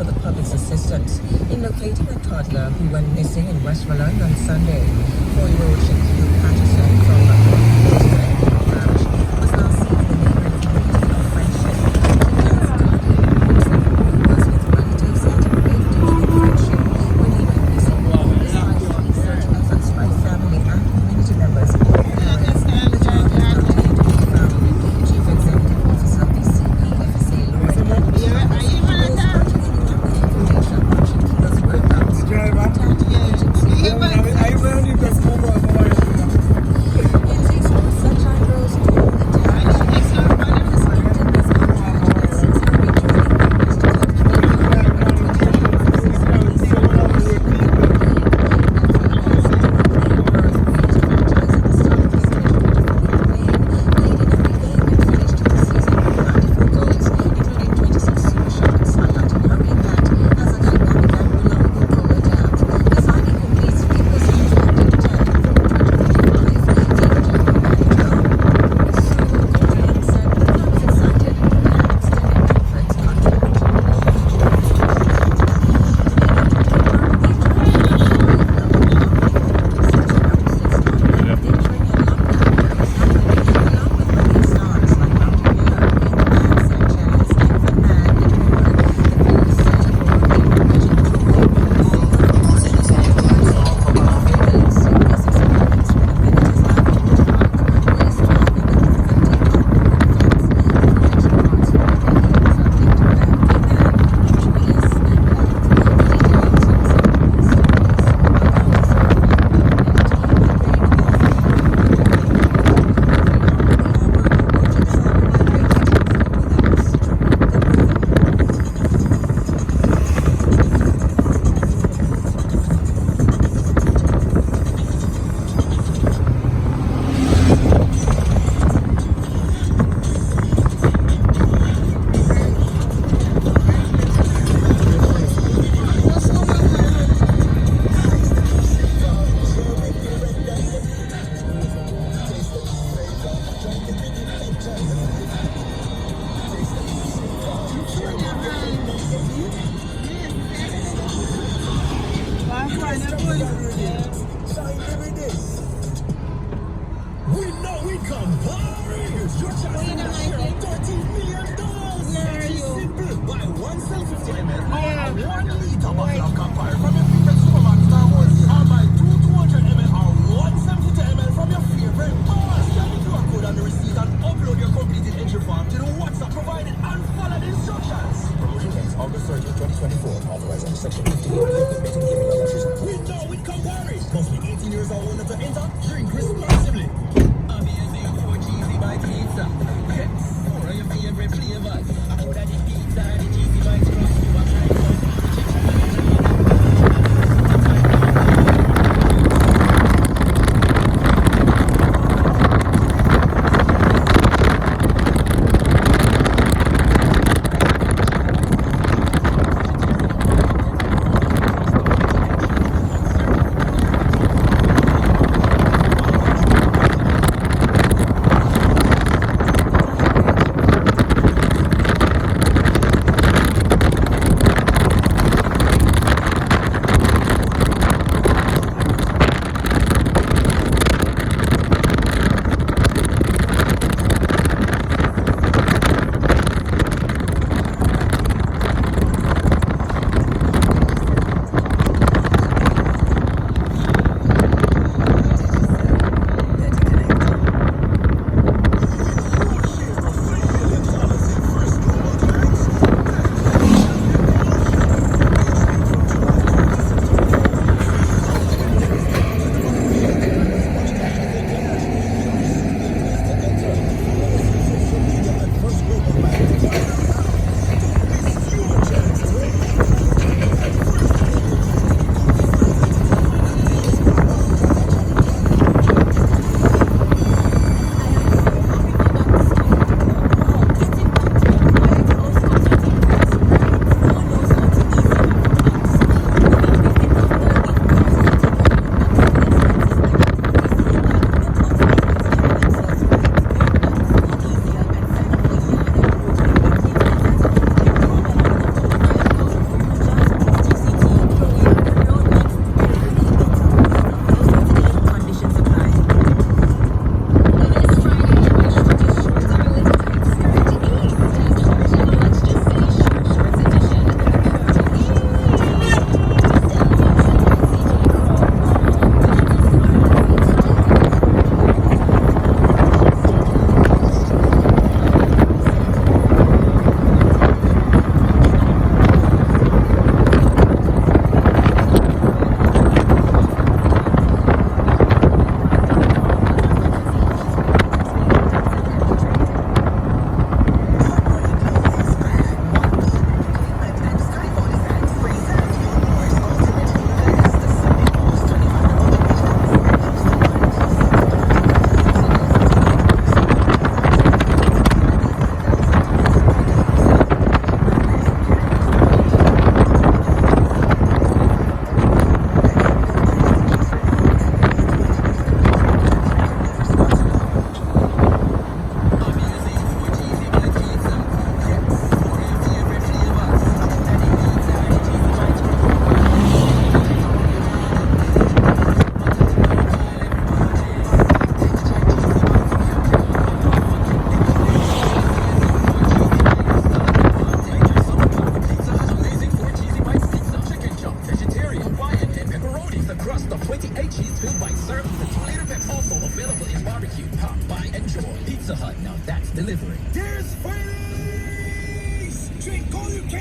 for the public's assistance in locating a toddler who went missing in West Malone on Sunday. 4-year-old Shaquille Patterson from was last seen in the neighboring community of Friendship. Shakill's guardian, 7 was with relatives at a grave digging in Friendship when he went missing. Despite solid search efforts by family and community members, parents, the child has not yet been found. Chief Executive Officer of the CPFSA, Lauren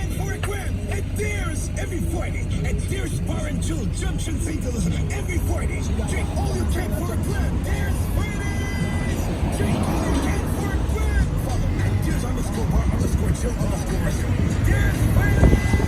can for a grand at Deers every Friday at Deers Bar and Chill, Junction St. Elizabeth. Every Friday, drink all you can for a grand. Deers Fridays! Drink all you can for a grand. Follow at Deers _bar_chill_restaurant. Deers Fridays!